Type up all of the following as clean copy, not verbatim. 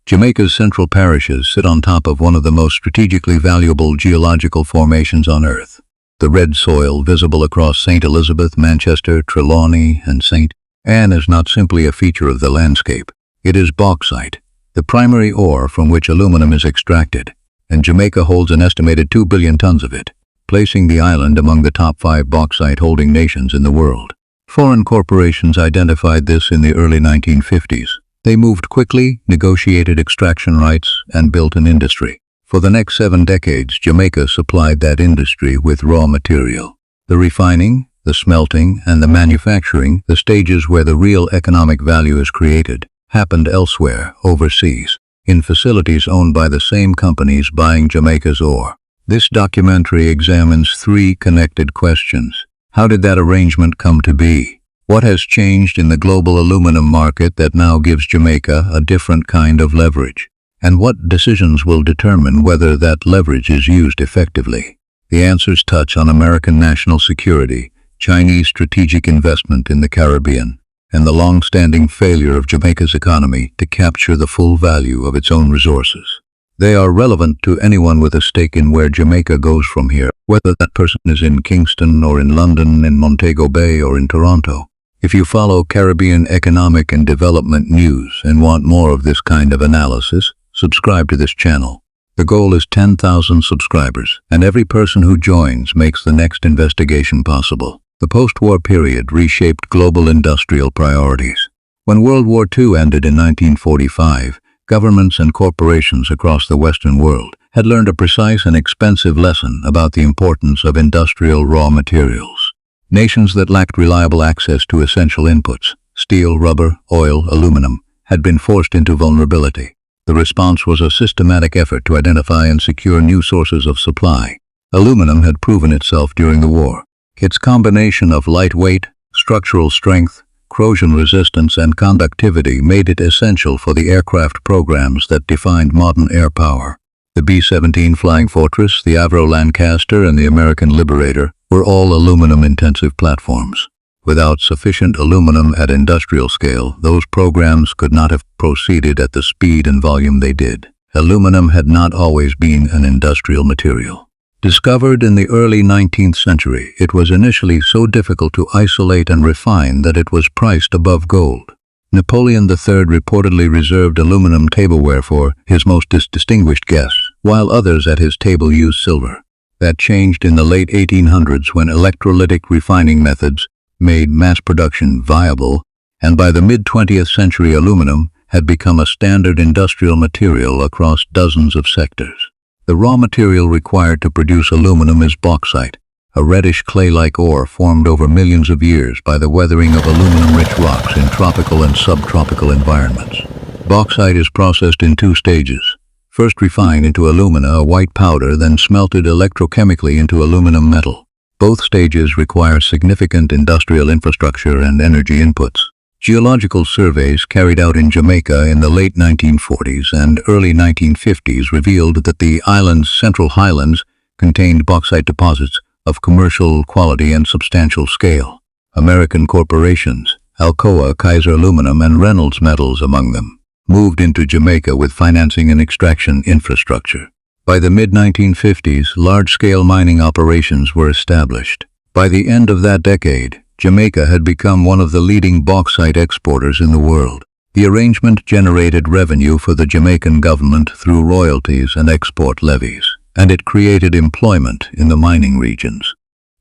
Jamaica's central parishes sit on top of one of the most strategically valuable geological formations on Earth. The red soil visible across St. Elizabeth, Manchester, Trelawney, and St. Anne is not simply a feature of the landscape. It is bauxite, the primary ore from which aluminum is extracted, and Jamaica holds an estimated 2 billion tons of it, placing the island among the top 5 bauxite-holding nations in the world. Foreign corporations identified this in the early 1950s. They moved quickly, negotiated extraction rights, and built an industry. For the next 7 decades, Jamaica supplied that industry with raw material. The refining, the smelting, and the manufacturing, the stages where the real economic value is created, happened elsewhere, overseas, in facilities owned by the same companies buying Jamaica's ore. This documentary examines 3 connected questions. How did that arrangement come to be? What has changed in the global aluminum market that now gives Jamaica a different kind of leverage? And what decisions will determine whether that leverage is used effectively? The answers touch on American national security, Chinese strategic investment in the Caribbean, and the long-standing failure of Jamaica's economy to capture the full value of its own resources. They are relevant to anyone with a stake in where Jamaica goes from here, whether that person is in Kingston or in London, in Montego Bay or in Toronto. If you follow Caribbean economic and development news and want more of this kind of analysis, subscribe to this channel. The goal is 10,000 subscribers, and every person who joins makes the next investigation possible. The post-war period reshaped global industrial priorities. When World War II ended in 1945, governments and corporations across the Western world had learned a precise and expensive lesson about the importance of industrial raw materials. Nations that lacked reliable access to essential inputs, steel, rubber, oil, aluminum, had been forced into vulnerability. The response was a systematic effort to identify and secure new sources of supply. Aluminum had proven itself during the war. Its combination of lightweight, structural strength, corrosion resistance, and conductivity made it essential for the aircraft programs that defined modern air power. The B-17 Flying Fortress, the Avro Lancaster, and the American Liberator were all aluminum-intensive platforms. Without sufficient aluminum at industrial scale, those programs could not have proceeded at the speed and volume they did. Aluminum had not always been an industrial material. Discovered in the early 19th century, it was initially so difficult to isolate and refine that it was priced above gold. Napoleon III reportedly reserved aluminum tableware for his most distinguished guests, while others at his table used silver. That changed in the late 1800s when electrolytic refining methods made mass production viable, and by the mid-20th century aluminum had become a standard industrial material across dozens of sectors. The raw material required to produce aluminum is bauxite, a reddish clay-like ore formed over millions of years by the weathering of aluminum-rich rocks in tropical and subtropical environments. Bauxite is processed in 2 stages. First refined into alumina, a white powder, then smelted electrochemically into aluminum metal. Both stages require significant industrial infrastructure and energy inputs. Geological surveys carried out in Jamaica in the late 1940s and early 1950s revealed that the island's central highlands contained bauxite deposits of commercial quality and substantial scale. American corporations, Alcoa, Kaiser Aluminum, and Reynolds Metals among them, moved into Jamaica with financing and extraction infrastructure. By the mid-1950s, large-scale mining operations were established. By the end of that decade, Jamaica had become one of the leading bauxite exporters in the world. The arrangement generated revenue for the Jamaican government through royalties and export levies, and it created employment in the mining regions.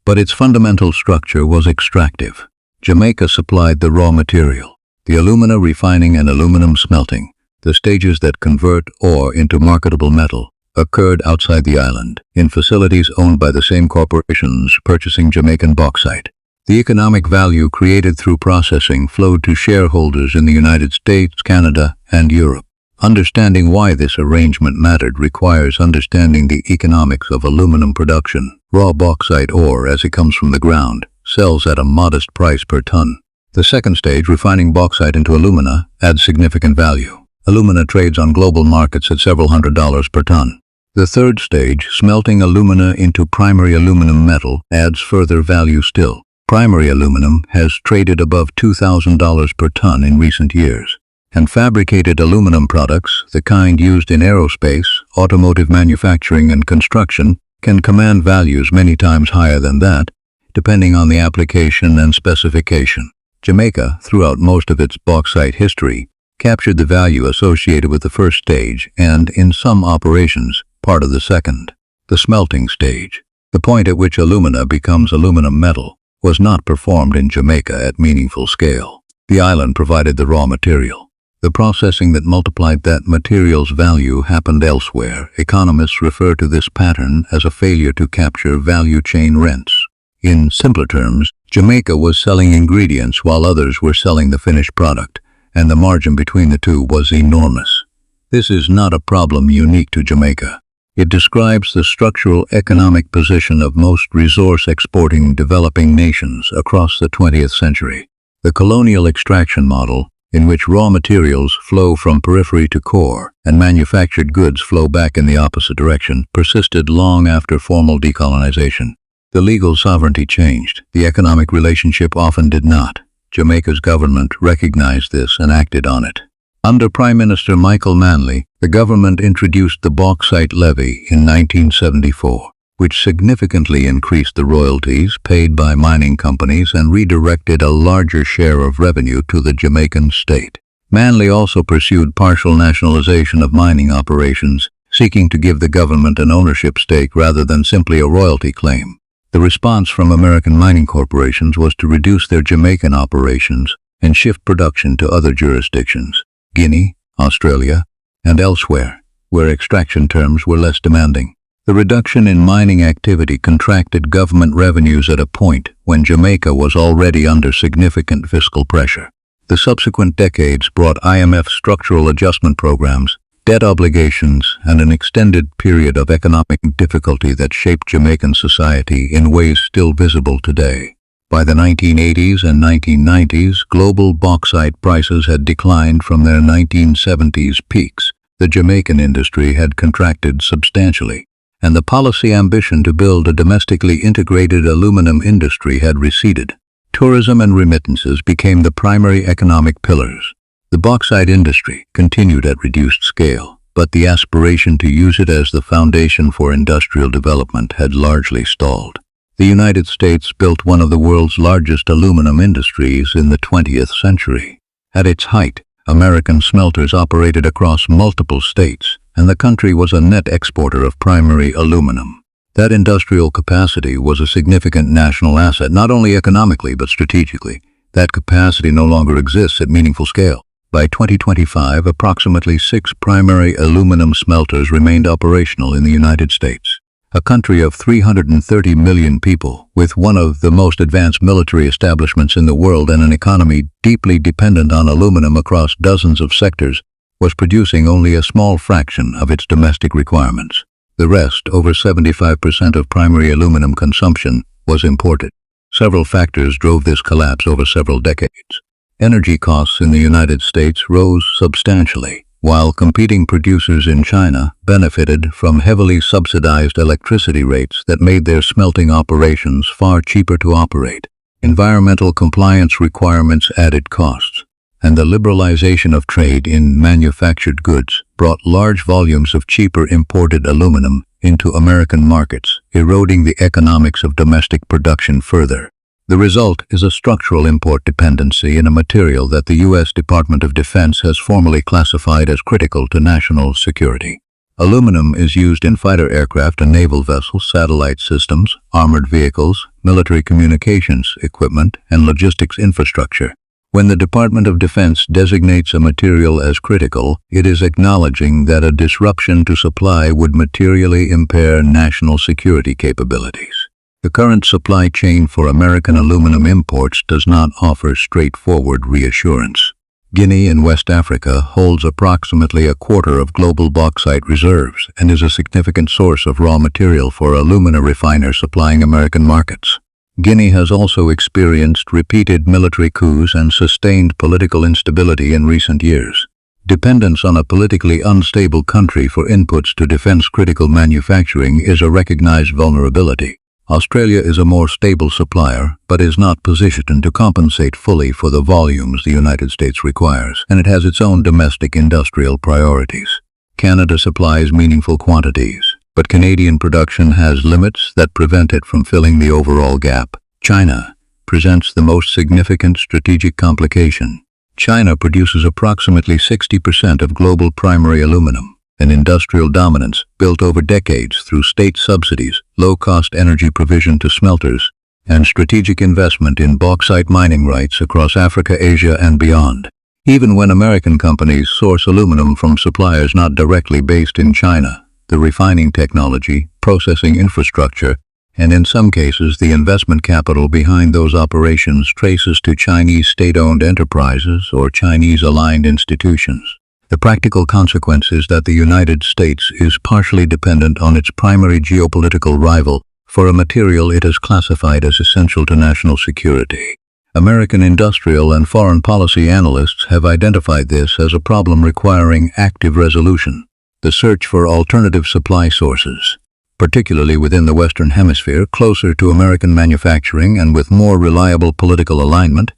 But its fundamental structure was extractive. Jamaica supplied the raw material, the alumina refining and aluminum smelting. The stages that convert ore into marketable metal occurred outside the island, in facilities owned by the same corporations purchasing Jamaican bauxite. The economic value created through processing flowed to shareholders in the United States, Canada, and Europe. Understanding why this arrangement mattered requires understanding the economics of aluminum production. Raw bauxite ore, as it comes from the ground, sells at a modest price per ton. The second stage, refining bauxite into alumina, adds significant value. Alumina trades on global markets at several $100s per ton. The third stage, smelting alumina into primary aluminum metal, adds further value still. Primary aluminum has traded above $2,000 per ton in recent years. and fabricated aluminum products, the kind used in aerospace, automotive manufacturing, and construction, can command values many times higher than that, depending on the application and specification. Jamaica, throughout most of its bauxite history, captured the value associated with the first stage and, in some operations, part of the second. The smelting stage, the point at which alumina becomes aluminum metal, was not performed in Jamaica at meaningful scale. The island provided the raw material. The processing that multiplied that material's value happened elsewhere. Economists refer to this pattern as a failure to capture value chain rents. In simpler terms, Jamaica was selling ingredients while others were selling the finished product, and the margin between the two was enormous. This is not a problem unique to Jamaica. It describes the structural economic position of most resource-exporting developing nations across the 20th century. The colonial extraction model, in which raw materials flow from periphery to core and manufactured goods flow back in the opposite direction, persisted long after formal decolonization. The legal sovereignty changed. The economic relationship often did not. Jamaica's government recognized this and acted on it. Under Prime Minister Michael Manley, the government introduced the Bauxite Levy in 1974, which significantly increased the royalties paid by mining companies and redirected a larger share of revenue to the Jamaican state. Manley also pursued partial nationalization of mining operations, seeking to give the government an ownership stake rather than simply a royalty claim. The response from American mining corporations was to reduce their Jamaican operations and shift production to other jurisdictions, Guinea, Australia, and elsewhere, where extraction terms were less demanding. The reduction in mining activity contracted government revenues at a point when Jamaica was already under significant fiscal pressure. The subsequent decades brought IMF structural adjustment programs, debt obligations, and an extended period of economic difficulty that shaped Jamaican society in ways still visible today. By the 1980s and 1990s, global bauxite prices had declined from their 1970s peaks. The Jamaican industry had contracted substantially, and the policy ambition to build a domestically integrated aluminum industry had receded. Tourism and remittances became the primary economic pillars. The bauxite industry continued at reduced scale, but the aspiration to use it as the foundation for industrial development had largely stalled. The United States built one of the world's largest aluminum industries in the 20th century. At its height, American smelters operated across multiple states, and the country was a net exporter of primary aluminum. That industrial capacity was a significant national asset, not only economically but strategically. That capacity no longer exists at meaningful scale. By 2025, approximately 6 primary aluminum smelters remained operational in the United States, a country of 330 million people, with one of the most advanced military establishments in the world and an economy deeply dependent on aluminum across dozens of sectors, was producing only a small fraction of its domestic requirements. The rest, over 75% of primary aluminum consumption, was imported. Several factors drove this collapse over several decades. Energy costs in the United States rose substantially, while competing producers in China benefited from heavily subsidized electricity rates that made their smelting operations far cheaper to operate. Environmental compliance requirements added costs, and the liberalization of trade in manufactured goods brought large volumes of cheaper imported aluminum into American markets, eroding the economics of domestic production further. The result is a structural import dependency in a material that the U.S. Department of Defense has formally classified as critical to national security. Aluminum is used in fighter aircraft and naval vessels, satellite systems, armored vehicles, military communications equipment, and logistics infrastructure. When the Department of Defense designates a material as critical, it is acknowledging that a disruption to supply would materially impair national security capabilities. The current supply chain for American aluminum imports does not offer straightforward reassurance. Guinea in West Africa holds approximately a quarter of global bauxite reserves and is a significant source of raw material for alumina refiners supplying American markets. Guinea has also experienced repeated military coups and sustained political instability in recent years. Dependence on a politically unstable country for inputs to defense-critical manufacturing is a recognized vulnerability. Australia is a more stable supplier, but is not positioned to compensate fully for the volumes the United States requires, and it has its own domestic industrial priorities. Canada supplies meaningful quantities, but Canadian production has limits that prevent it from filling the overall gap. China presents the most significant strategic complication. China produces approximately 60% of global primary aluminum, an industrial dominance built over decades through state subsidies, low-cost energy provision to smelters, and strategic investment in bauxite mining rights across Africa, Asia, and beyond. Even when American companies source aluminum from suppliers not directly based in China, the refining technology, processing infrastructure, and in some cases the investment capital behind those operations traces to Chinese state-owned enterprises or Chinese-aligned institutions. The practical consequence is that the United States is partially dependent on its primary geopolitical rival for a material it has classified as essential to national security. American industrial and foreign policy analysts have identified this as a problem requiring active resolution. The search for alternative supply sources, particularly within the Western Hemisphere, closer to American manufacturing and with more reliable political alignment,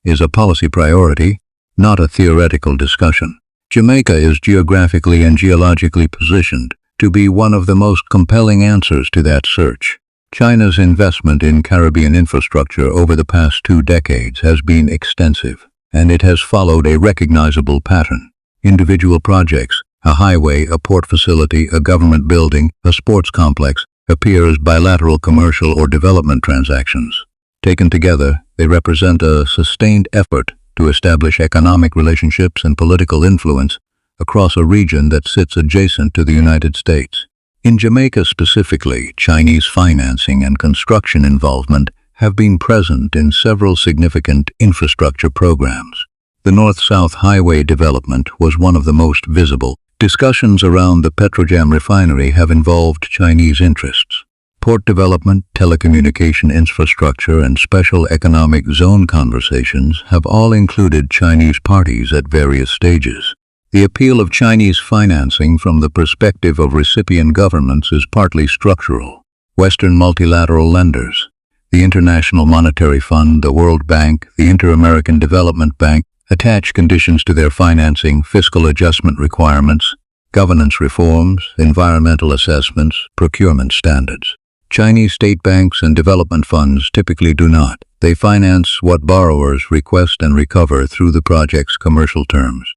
is a policy priority, not a theoretical discussion. Jamaica is geographically and geologically positioned to be one of the most compelling answers to that search. China's investment in Caribbean infrastructure over the past 2 decades has been extensive, and it has followed a recognizable pattern. Individual projects, a highway, a port facility, a government building, a sports complex, appear as bilateral commercial or development transactions. Taken together, they represent a sustained effort to establish economic relationships and political influence across a region that sits adjacent to the United States. In Jamaica specifically, Chinese financing and construction involvement have been present in several significant infrastructure programs. The North-South Highway development was one of the most visible. Discussions around the Petrojam refinery have involved Chinese interests. Port development, telecommunication infrastructure, and special economic zone conversations have all included Chinese parties at various stages. The appeal of Chinese financing from the perspective of recipient governments is partly structural. Western multilateral lenders, the International Monetary Fund, the World Bank, the Inter-American Development Bank, attach conditions to their financing, fiscal adjustment requirements, governance reforms, environmental assessments, procurement standards. Chinese state banks and development funds typically do not. They finance what borrowers request and recover through the project's commercial terms.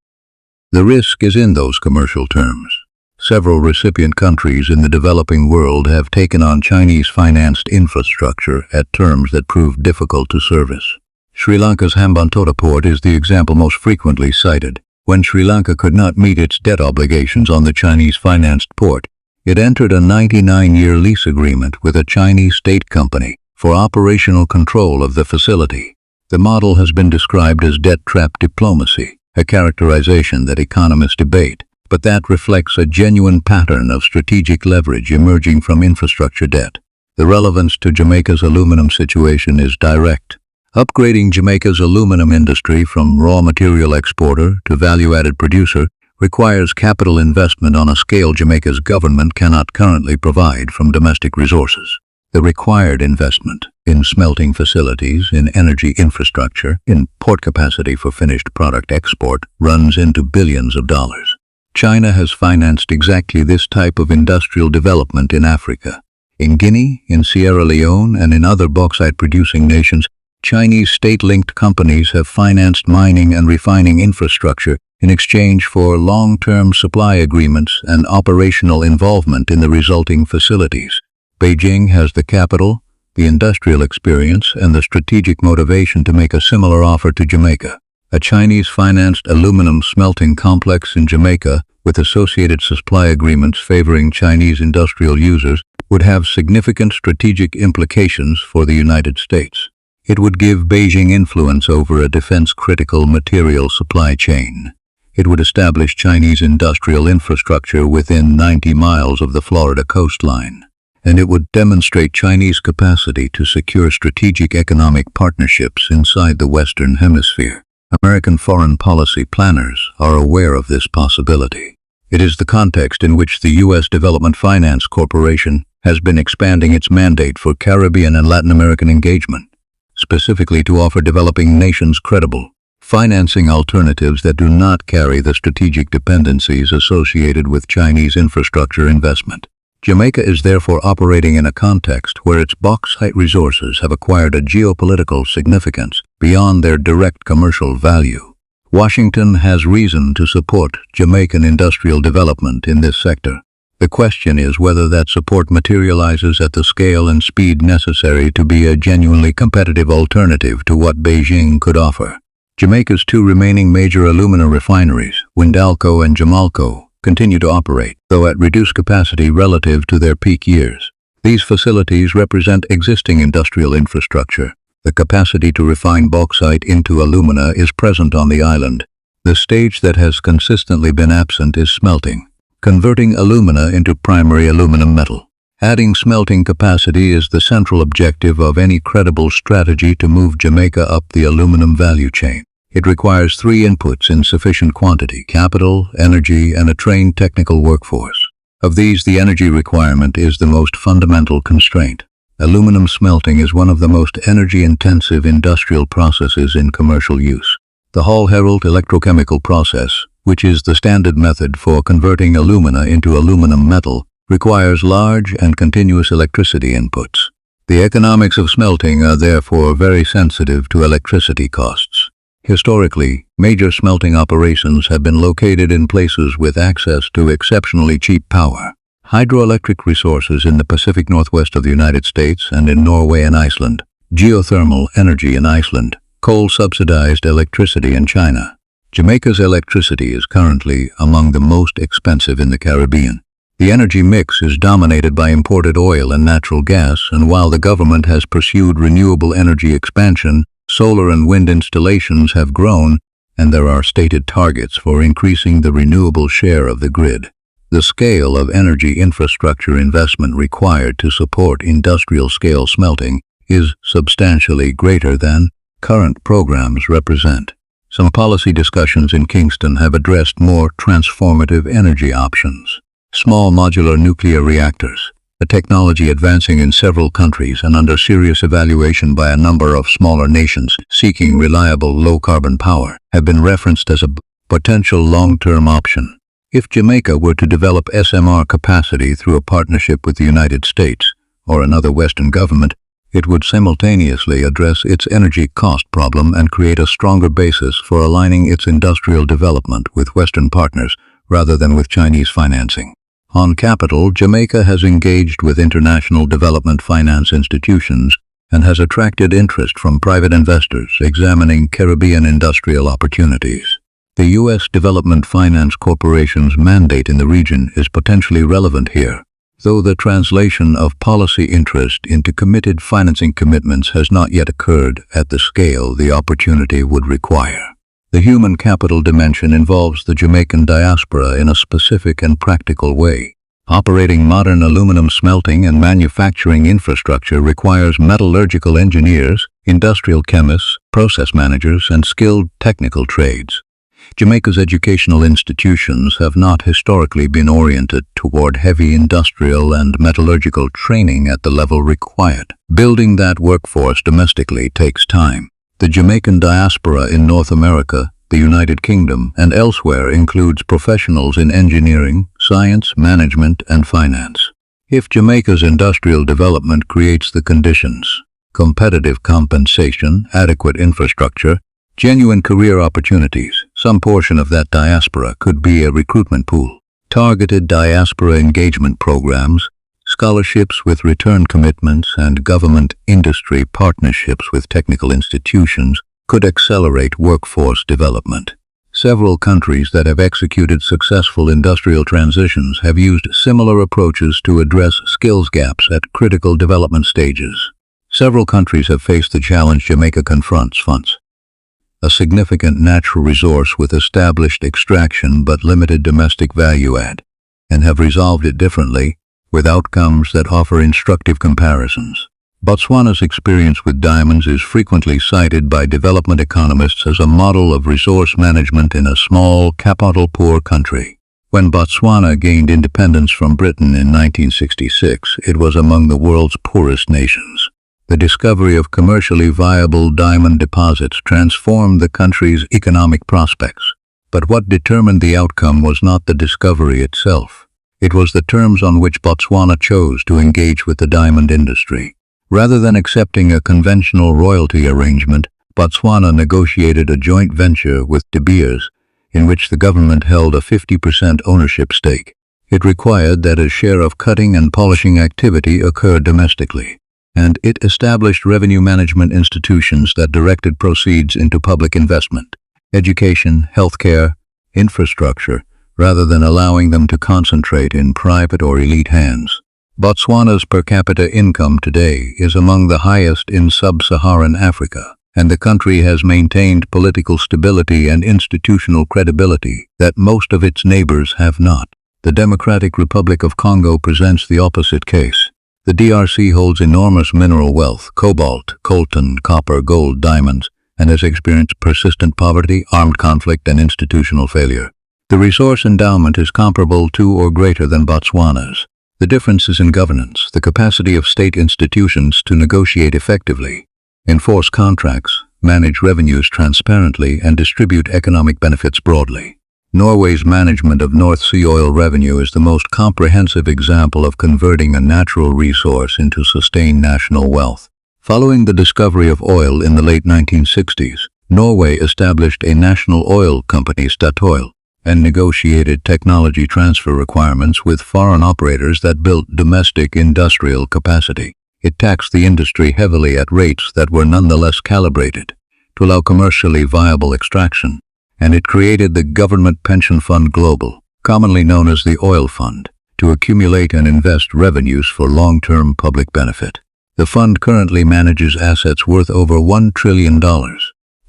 The risk is in those commercial terms. Several recipient countries in the developing world have taken on Chinese-financed infrastructure at terms that prove difficult to service. Sri Lanka's Hambantota port is the example most frequently cited. When Sri Lanka could not meet its debt obligations on the Chinese-financed port, it entered a 99-year lease agreement with a Chinese state company for operational control of the facility. The model has been described as debt trap diplomacy, a characterization that economists debate, but that reflects a genuine pattern of strategic leverage emerging from infrastructure debt. The relevance to Jamaica's aluminum situation is direct. Upgrading Jamaica's aluminum industry from raw material exporter to value-added producer requires capital investment on a scale Jamaica's government cannot currently provide from domestic resources. The required investment in smelting facilities, in energy infrastructure, in port capacity for finished product export runs into billions of dollars. China has financed exactly this type of industrial development in Africa. In Guinea, in Sierra Leone, and in other bauxite-producing nations, Chinese state-linked companies have financed mining and refining infrastructure in exchange for long-term supply agreements and operational involvement in the resulting facilities. Beijing has the capital, the industrial experience, and the strategic motivation to make a similar offer to Jamaica. A Chinese-financed aluminum smelting complex in Jamaica, with associated supply agreements favoring Chinese industrial users, would have significant strategic implications for the United States. It would give Beijing influence over a defense-critical material supply chain. It would establish Chinese industrial infrastructure within 90 miles of the Florida coastline, and it would demonstrate Chinese capacity to secure strategic economic partnerships inside the Western Hemisphere. American foreign policy planners are aware of this possibility. It is the context in which the U.S. Development Finance Corporation, has been expanding its mandate for Caribbean and Latin American engagement, specifically to offer developing nations credible financing alternatives that do not carry the strategic dependencies associated with Chinese infrastructure investment. Jamaica is therefore operating in a context where its bauxite resources have acquired a geopolitical significance beyond their direct commercial value. Washington has reason to support Jamaican industrial development in this sector. The question is whether that support materializes at the scale and speed necessary to be a genuinely competitive alternative to what Beijing could offer. Jamaica's two remaining major alumina refineries, Windalco and Jamalco, continue to operate, though at reduced capacity relative to their peak years. These facilities represent existing industrial infrastructure. The capacity to refine bauxite into alumina is present on the island. The stage that has consistently been absent is smelting, converting alumina into primary aluminum metal. Adding smelting capacity is the central objective of any credible strategy to move Jamaica up the aluminum value chain. It requires three inputs in sufficient quantity: capital, energy, and a trained technical workforce. Of these, the energy requirement is the most fundamental constraint. Aluminum smelting is one of the most energy-intensive industrial processes in commercial use. The Hall-Héroult electrochemical process, which is the standard method for converting alumina into aluminum metal, requires large and continuous electricity inputs. The economics of smelting are therefore very sensitive to electricity costs. Historically, major smelting operations have been located in places with access to exceptionally cheap power. Hydroelectric resources in the Pacific Northwest of the United States and in Norway and Iceland, geothermal energy in Iceland, coal-subsidized electricity in China. Jamaica's electricity is currently among the most expensive in the Caribbean. The energy mix is dominated by imported oil and natural gas, and while the government has pursued renewable energy expansion, solar and wind installations have grown, and there are stated targets for increasing the renewable share of the grid. The scale of energy infrastructure investment required to support industrial-scale smelting is substantially greater than current programs represent. Some policy discussions in Kingston have addressed more transformative energy options. Small modular nuclear reactors, a technology advancing in several countries and under serious evaluation by a number of smaller nations seeking reliable low-carbon power, have been referenced as a potential long-term option. If Jamaica were to develop SMR capacity through a partnership with the United States or another Western government, it would simultaneously address its energy cost problem and create a stronger basis for aligning its industrial development with Western partners rather than with Chinese financing. On capital, Jamaica has engaged with international development finance institutions and has attracted interest from private investors examining Caribbean industrial opportunities. The U.S. Development Finance Corporation's mandate in the region is potentially relevant here, though the translation of policy interest into committed financing commitments has not yet occurred at the scale the opportunity would require. The human capital dimension involves the Jamaican diaspora in a specific and practical way. Operating modern aluminum smelting and manufacturing infrastructure requires metallurgical engineers, industrial chemists, process managers, and skilled technical trades. Jamaica's educational institutions have not historically been oriented toward heavy industrial and metallurgical training at the level required. Building that workforce domestically takes time. The Jamaican diaspora in North America, the United Kingdom, and elsewhere includes professionals in engineering, science, management, and finance. If Jamaica's industrial development creates the conditions, competitive compensation, adequate infrastructure, genuine career opportunities, some portion of that diaspora could be a recruitment pool. Targeted diaspora engagement programs, scholarships with return commitments, and government-industry partnerships with technical institutions could accelerate workforce development. Several countries that have executed successful industrial transitions have used similar approaches to address skills gaps at critical development stages. Several countries have faced the challenge Jamaica confronts: a significant natural resource with established extraction but limited domestic value add, and have resolved it differently, with outcomes that offer instructive comparisons. Botswana's experience with diamonds is frequently cited by development economists as a model of resource management in a small, capital-poor country. When Botswana gained independence from Britain in 1966, it was among the world's poorest nations. The discovery of commercially viable diamond deposits transformed the country's economic prospects. But what determined the outcome was not the discovery itself. It was the terms on which Botswana chose to engage with the diamond industry. Rather than accepting a conventional royalty arrangement, Botswana negotiated a joint venture with De Beers, in which the government held a 50% ownership stake. It required that a share of cutting and polishing activity occur domestically, and it established revenue management institutions that directed proceeds into public investment, education, healthcare, infrastructure, rather than allowing them to concentrate in private or elite hands. Botswana's per capita income today is among the highest in sub-Saharan Africa, and the country has maintained political stability and institutional credibility that most of its neighbors have not. The Democratic Republic of Congo presents the opposite case. The DRC holds enormous mineral wealth, cobalt, coltan, copper, gold, diamonds, and has experienced persistent poverty, armed conflict, and institutional failure. The resource endowment is comparable to or greater than Botswana's. The difference is in governance, the capacity of state institutions to negotiate effectively, enforce contracts, manage revenues transparently, and distribute economic benefits broadly. Norway's management of North Sea oil revenue is the most comprehensive example of converting a natural resource into sustained national wealth. Following the discovery of oil in the late 1960s, Norway established a national oil company, Statoil, and negotiated technology transfer requirements with foreign operators that built domestic industrial capacity. It taxed the industry heavily at rates that were nonetheless calibrated to allow commercially viable extraction, and it created the Government Pension Fund Global, commonly known as the Oil Fund, to accumulate and invest revenues for long-term public benefit. The fund currently manages assets worth over $1 trillion.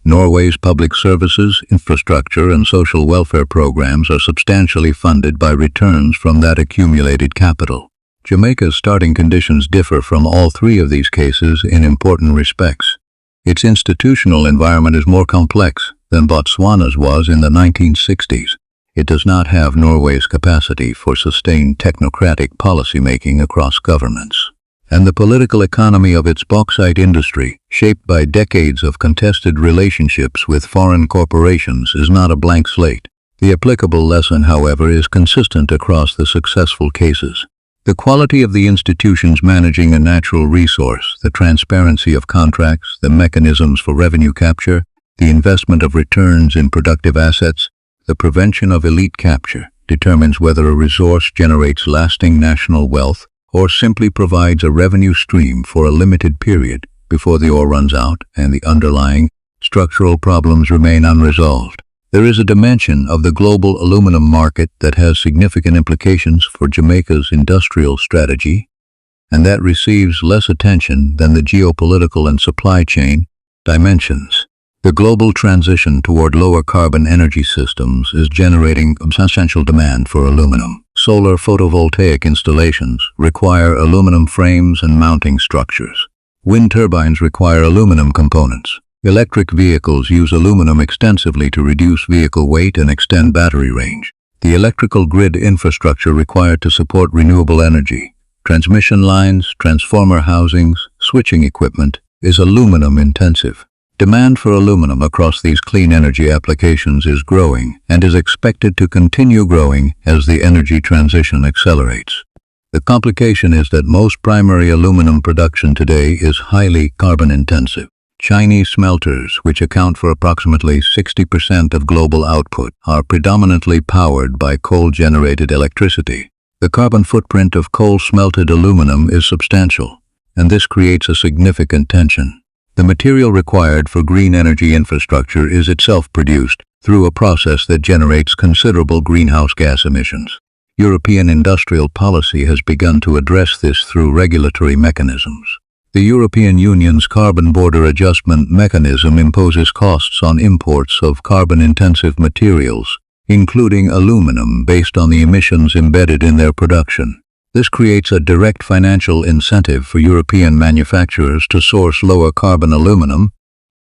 Norway's public services, infrastructure, and social welfare programs are substantially funded by returns from that accumulated capital. Jamaica's starting conditions differ from all three of these cases in important respects. Its institutional environment is more complex than Botswana's was in the 1960s. It does not have Norway's capacity for sustained technocratic policymaking across governments. And the political economy of its bauxite industry, shaped by decades of contested relationships with foreign corporations, is not a blank slate. The applicable lesson, however, is consistent across the successful cases. The quality of the institutions managing a natural resource, the transparency of contracts, the mechanisms for revenue capture, the investment of returns in productive assets, the prevention of elite capture, determines whether a resource generates lasting national wealth or simply provides a revenue stream for a limited period before the ore runs out and the underlying structural problems remain unresolved. There is a dimension of the global aluminum market that has significant implications for Jamaica's industrial strategy, and that receives less attention than the geopolitical and supply chain dimensions. The global transition toward lower carbon energy systems is generating substantial demand for aluminum. Solar photovoltaic installations require aluminum frames and mounting structures. Wind turbines require aluminum components. Electric vehicles use aluminum extensively to reduce vehicle weight and extend battery range. The electrical grid infrastructure required to support renewable energy, transmission lines, transformer housings, switching equipment, is aluminum intensive. Demand for aluminum across these clean energy applications is growing and is expected to continue growing as the energy transition accelerates. The complication is that most primary aluminum production today is highly carbon intensive. Chinese smelters, which account for approximately 60% of global output, are predominantly powered by coal-generated electricity. The carbon footprint of coal-smelted aluminum is substantial, and this creates a significant tension. The material required for green energy infrastructure is itself produced through a process that generates considerable greenhouse gas emissions. European industrial policy has begun to address this through regulatory mechanisms. The European Union's Carbon Border Adjustment Mechanism imposes costs on imports of carbon-intensive materials, including aluminum, based on the emissions embedded in their production. This creates a direct financial incentive for European manufacturers to source lower carbon aluminum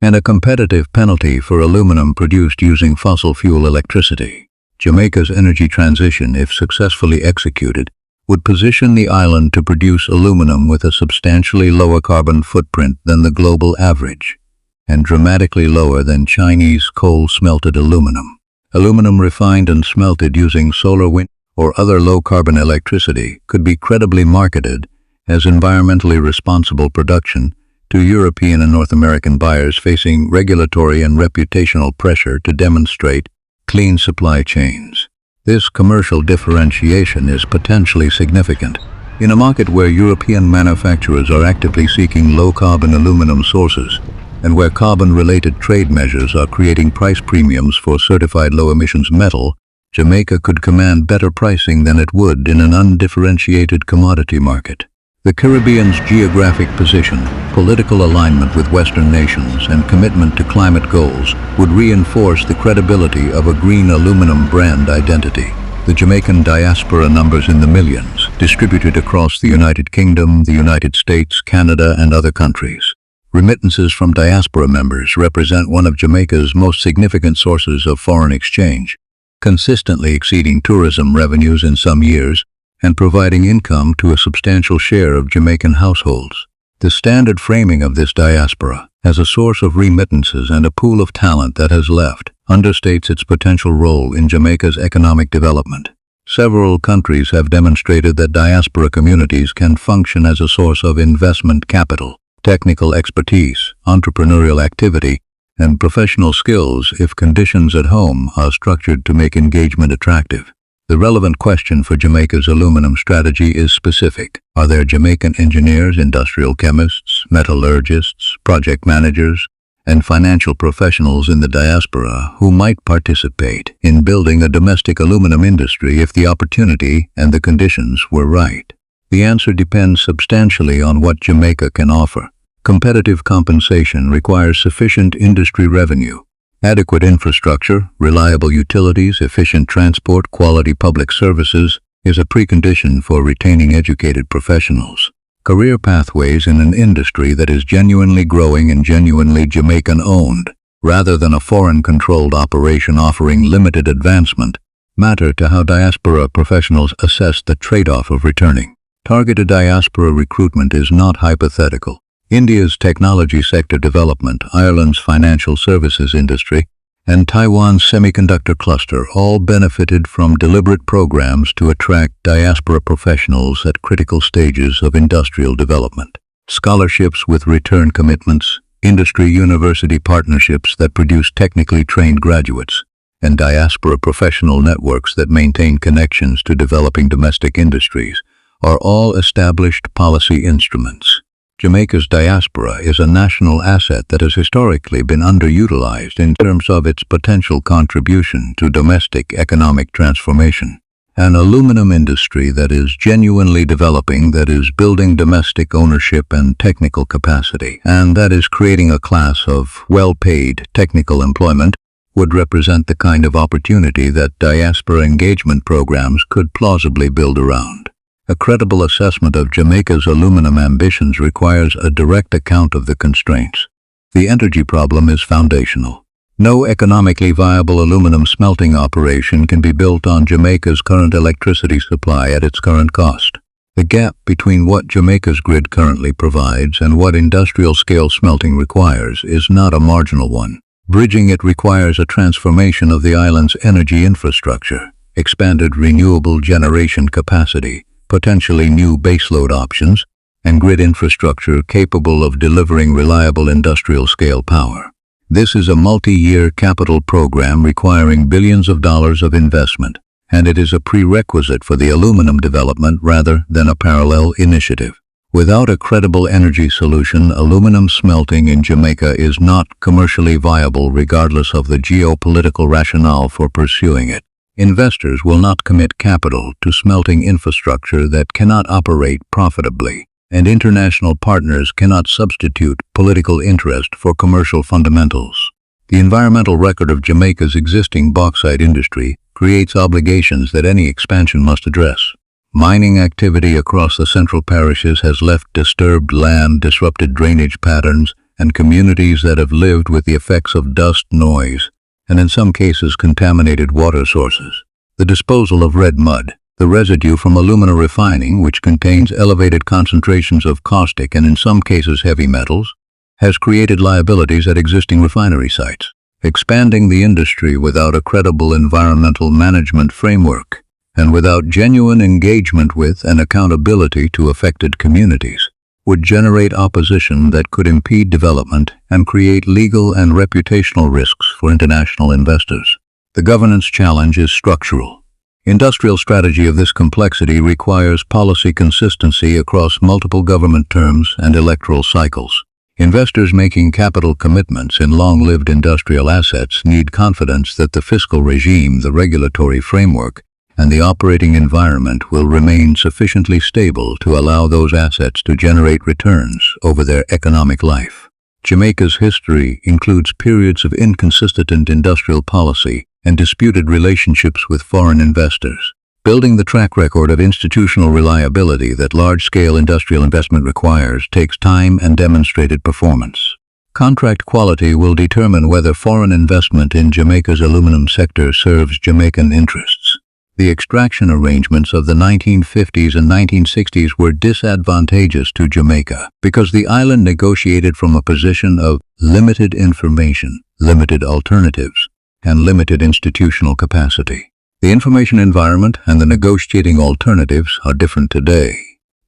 and a competitive penalty for aluminum produced using fossil fuel electricity. Jamaica's energy transition, if successfully executed, would position the island to produce aluminum with a substantially lower carbon footprint than the global average, and dramatically lower than Chinese coal-smelted aluminum. Aluminum refined and smelted using solar, wind, or other low-carbon electricity could be credibly marketed as environmentally responsible production to European and North American buyers facing regulatory and reputational pressure to demonstrate clean supply chains. This commercial differentiation is potentially significant. In a market where European manufacturers are actively seeking low-carbon aluminum sources, and where carbon-related trade measures are creating price premiums for certified low-emissions metal, Jamaica could command better pricing than it would in an undifferentiated commodity market. The Caribbean's geographic position, political alignment with Western nations, and commitment to climate goals would reinforce the credibility of a green aluminum brand identity. The Jamaican diaspora numbers in the millions, distributed across the United Kingdom, the United States, Canada, and other countries. Remittances from diaspora members represent one of Jamaica's most significant sources of foreign exchange, consistently exceeding tourism revenues in some years and providing income to a substantial share of Jamaican households. The standard framing of this diaspora as a source of remittances and a pool of talent that has left understates its potential role in Jamaica's economic development. Several countries have demonstrated that diaspora communities can function as a source of investment capital, technical expertise, entrepreneurial activity, and professional skills if conditions at home are structured to make engagement attractive. The relevant question for Jamaica's aluminum strategy is specific. Are there Jamaican engineers, industrial chemists, metallurgists, project managers, and financial professionals in the diaspora who might participate in building a domestic aluminum industry if the opportunity and the conditions were right? The answer depends substantially on what Jamaica can offer. Competitive compensation requires sufficient industry revenue, adequate infrastructure, reliable utilities, efficient transport, quality public services is a precondition for retaining educated professionals. Career pathways in an industry that is genuinely growing and genuinely Jamaican-owned, rather than a foreign-controlled operation offering limited advancement, matter to how diaspora professionals assess the trade-off of returning. Targeted diaspora recruitment is not hypothetical. India's technology sector development, Ireland's financial services industry, and Taiwan's semiconductor cluster all benefited from deliberate programs to attract diaspora professionals at critical stages of industrial development. Scholarships with return commitments, industry-university partnerships that produce technically trained graduates, and diaspora professional networks that maintain connections to developing domestic industries are all established policy instruments. Jamaica's diaspora is a national asset that has historically been underutilized in terms of its potential contribution to domestic economic transformation. An aluminum industry that is genuinely developing, that is building domestic ownership and technical capacity, and that is creating a class of well-paid technical employment, would represent the kind of opportunity that diaspora engagement programs could plausibly build around. A credible assessment of Jamaica's aluminum ambitions requires a direct account of the constraints. The energy problem is foundational. No economically viable aluminum smelting operation can be built on Jamaica's current electricity supply at its current cost. The gap between what Jamaica's grid currently provides and what industrial-scale smelting requires is not a marginal one. Bridging it requires a transformation of the island's energy infrastructure, expanded renewable generation capacity, potentially new baseload options, and grid infrastructure capable of delivering reliable industrial-scale power. This is a multi-year capital program requiring billions of dollars of investment, and it is a prerequisite for the aluminum development rather than a parallel initiative. Without a credible energy solution, aluminum smelting in Jamaica is not commercially viable regardless of the geopolitical rationale for pursuing it. Investors will not commit capital to smelting infrastructure that cannot operate profitably, and international partners cannot substitute political interest for commercial fundamentals. The environmental record of Jamaica's existing bauxite industry creates obligations that any expansion must address. Mining activity across the central parishes has left disturbed land, disrupted drainage patterns, and communities that have lived with the effects of dust, noise, and in some cases contaminated water sources. The disposal of red mud, the residue from alumina refining, which contains elevated concentrations of caustic and in some cases heavy metals, has created liabilities at existing refinery sites. Expanding the industry without a credible environmental management framework and without genuine engagement with and accountability to affected communities would generate opposition that could impede development and create legal and reputational risks for international investors. The governance challenge is structural. Industrial strategy of this complexity requires policy consistency across multiple government terms and electoral cycles. Investors making capital commitments in long-lived industrial assets need confidence that the fiscal regime, the regulatory framework, and the operating environment will remain sufficiently stable to allow those assets to generate returns over their economic life. Jamaica's history includes periods of inconsistent industrial policy and disputed relationships with foreign investors. Building the track record of institutional reliability that large-scale industrial investment requires takes time and demonstrated performance. Contract quality will determine whether foreign investment in Jamaica's aluminum sector serves Jamaican interests. The extraction arrangements of the 1950s and 1960s were disadvantageous to Jamaica because the island negotiated from a position of limited information, limited alternatives, and limited institutional capacity. The information environment and the negotiating alternatives are different today,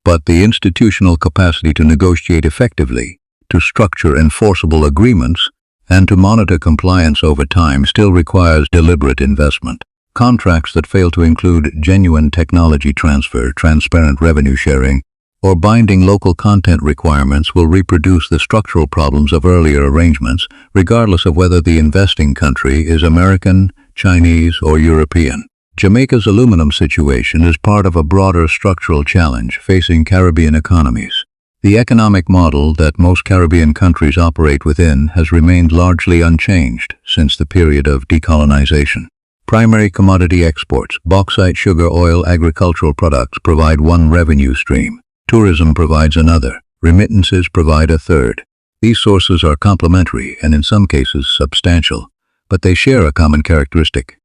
but the institutional capacity to negotiate effectively, to structure enforceable agreements, and to monitor compliance over time still requires deliberate investment. Contracts that fail to include genuine technology transfer, transparent revenue sharing, or binding local content requirements will reproduce the structural problems of earlier arrangements, regardless of whether the investing country is American, Chinese, or European. Jamaica's aluminum situation is part of a broader structural challenge facing Caribbean economies. The economic model that most Caribbean countries operate within has remained largely unchanged since the period of decolonization. Primary commodity exports, bauxite, sugar, oil, agricultural products provide one revenue stream. Tourism provides another. Remittances provide a third. These sources are complementary and in some cases substantial, but they share a common characteristic.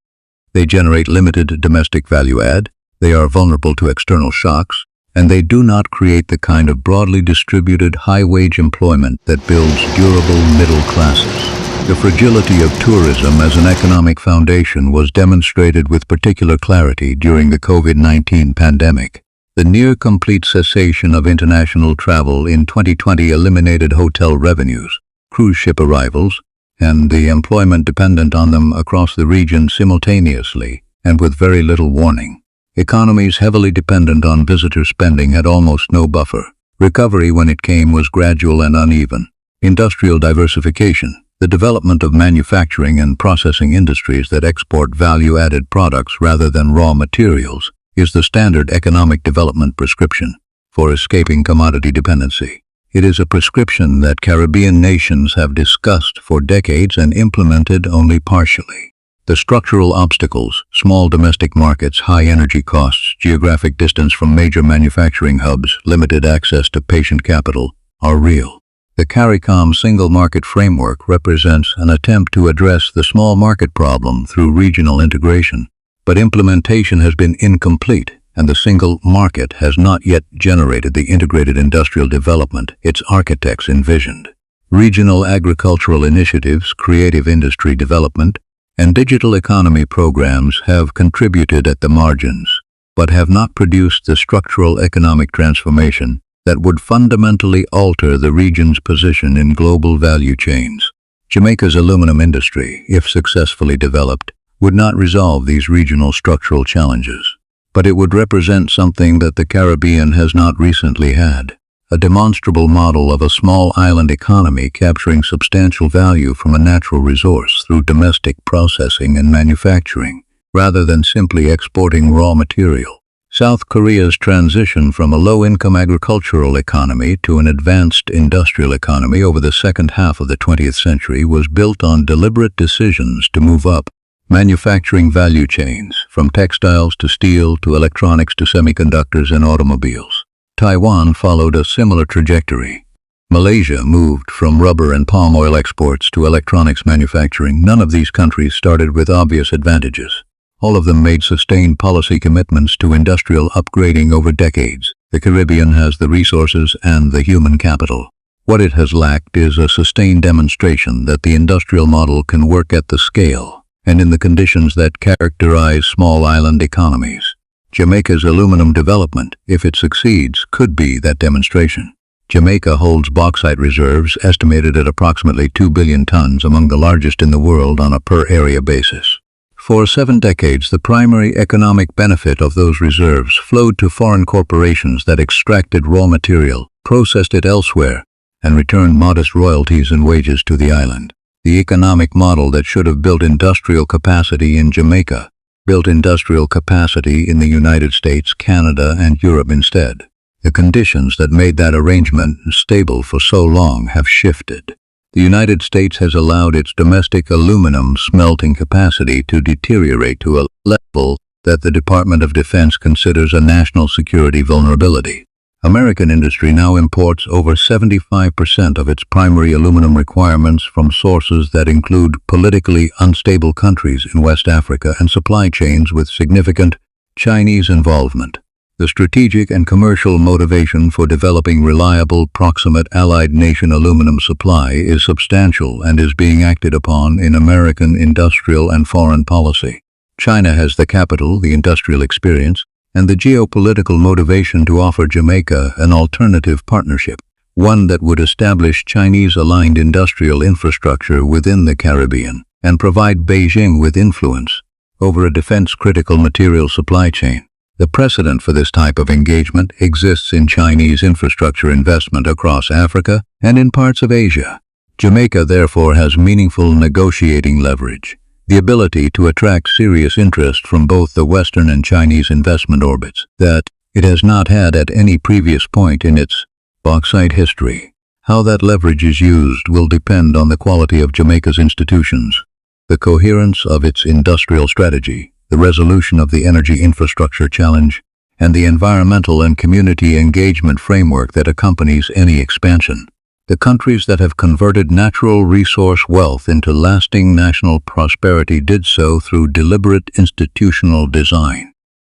They generate limited domestic value add, they are vulnerable to external shocks, and they do not create the kind of broadly distributed high-wage employment that builds durable middle classes. The fragility of tourism as an economic foundation was demonstrated with particular clarity during the COVID-19 pandemic. The near-complete cessation of international travel in 2020 eliminated hotel revenues, cruise ship arrivals, and the employment dependent on them across the region simultaneously and with very little warning. Economies heavily dependent on visitor spending had almost no buffer. Recovery, when it came, was gradual and uneven. Industrial diversification, the development of manufacturing and processing industries that export value-added products rather than raw materials, is the standard economic development prescription for escaping commodity dependency. It is a prescription that Caribbean nations have discussed for decades and implemented only partially. The structural obstacles, small domestic markets, high energy costs, geographic distance from major manufacturing hubs, limited access to patient capital, are real. The CARICOM single market framework represents an attempt to address the small market problem through regional integration, but implementation has been incomplete, and the single market has not yet generated the integrated industrial development its architects envisioned. Regional agricultural initiatives, creative industry development, and digital economy programs have contributed at the margins, but have not produced the structural economic transformation that would fundamentally alter the region's position in global value chains. Jamaica's aluminum industry, if successfully developed, would not resolve these regional structural challenges, but it would represent something that the Caribbean has not recently had, a demonstrable model of a small island economy capturing substantial value from a natural resource through domestic processing and manufacturing, rather than simply exporting raw material. South Korea's transition from a low-income agricultural economy to an advanced industrial economy over the second half of the 20th century was built on deliberate decisions to move up manufacturing value chains, from textiles to steel to electronics to semiconductors and automobiles. Taiwan followed a similar trajectory. Malaysia moved from rubber and palm oil exports to electronics manufacturing. None of these countries started with obvious advantages. All of them made sustained policy commitments to industrial upgrading over decades. The Caribbean has the resources and the human capital. What it has lacked is a sustained demonstration that the industrial model can work at the scale and in the conditions that characterize small island economies. Jamaica's aluminum development, if it succeeds, could be that demonstration. Jamaica holds bauxite reserves estimated at approximately 2 billion tons, among the largest in the world on a per-area basis. For 7 decades, the primary economic benefit of those reserves flowed to foreign corporations that extracted raw material, processed it elsewhere, and returned modest royalties and wages to the island. The economic model that should have built industrial capacity in Jamaica built industrial capacity in the United States, Canada, and Europe instead. The conditions that made that arrangement stable for so long have shifted. The United States has allowed its domestic aluminum smelting capacity to deteriorate to a level that the Department of Defense considers a national security vulnerability. American industry now imports over 75% of its primary aluminum requirements from sources that include politically unstable countries in West Africa and supply chains with significant Chinese involvement. The strategic and commercial motivation for developing reliable, proximate allied nation aluminum supply is substantial and is being acted upon in American industrial and foreign policy. China has the capital, the industrial experience, and the geopolitical motivation to offer Jamaica an alternative partnership, one that would establish Chinese-aligned industrial infrastructure within the Caribbean and provide Beijing with influence over a defense-critical material supply chain. The precedent for this type of engagement exists in Chinese infrastructure investment across Africa and in parts of Asia. Jamaica therefore has meaningful negotiating leverage, the ability to attract serious interest from both the Western and Chinese investment orbits that it has not had at any previous point in its bauxite history. How that leverage is used will depend on the quality of Jamaica's institutions, the coherence of its industrial strategy, the resolution of the energy infrastructure challenge, and the environmental and community engagement framework that accompanies any expansion. The countries that have converted natural resource wealth into lasting national prosperity did so through deliberate institutional design,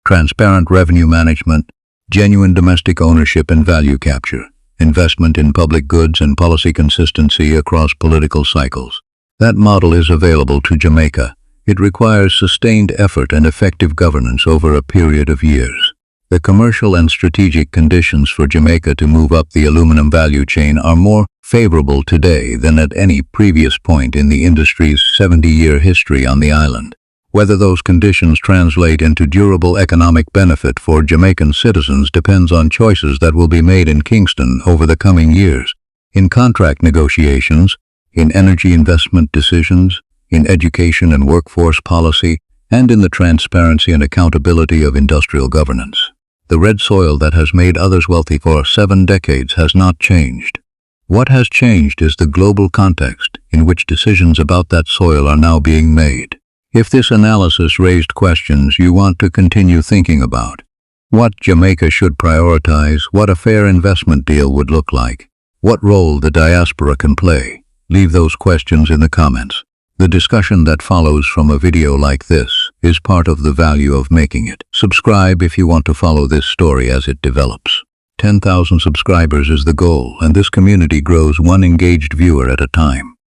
transparent revenue management, genuine domestic ownership and value capture, investment in public goods and policy consistency across political cycles. That model is available to Jamaica. It requires sustained effort and effective governance over a period of years. The commercial and strategic conditions for Jamaica to move up the aluminum value chain are more favorable today than at any previous point in the industry's 70-year history on the island. Whether those conditions translate into durable economic benefit for Jamaican citizens depends on choices that will be made in Kingston over the coming years, in contract negotiations, in energy investment decisions, in education and workforce policy, and in the transparency and accountability of industrial governance. The red soil that has made others wealthy for 7 decades has not changed. What has changed is the global context in which decisions about that soil are now being made. If this analysis raised questions you want to continue thinking about, what Jamaica should prioritize, what a fair investment deal would look like, what role the diaspora can play, leave those questions in the comments. The discussion that follows from a video like this is part of the value of making it. Subscribe if you want to follow this story as it develops. 10,000 subscribers is the goal, and this community grows one engaged viewer at a time.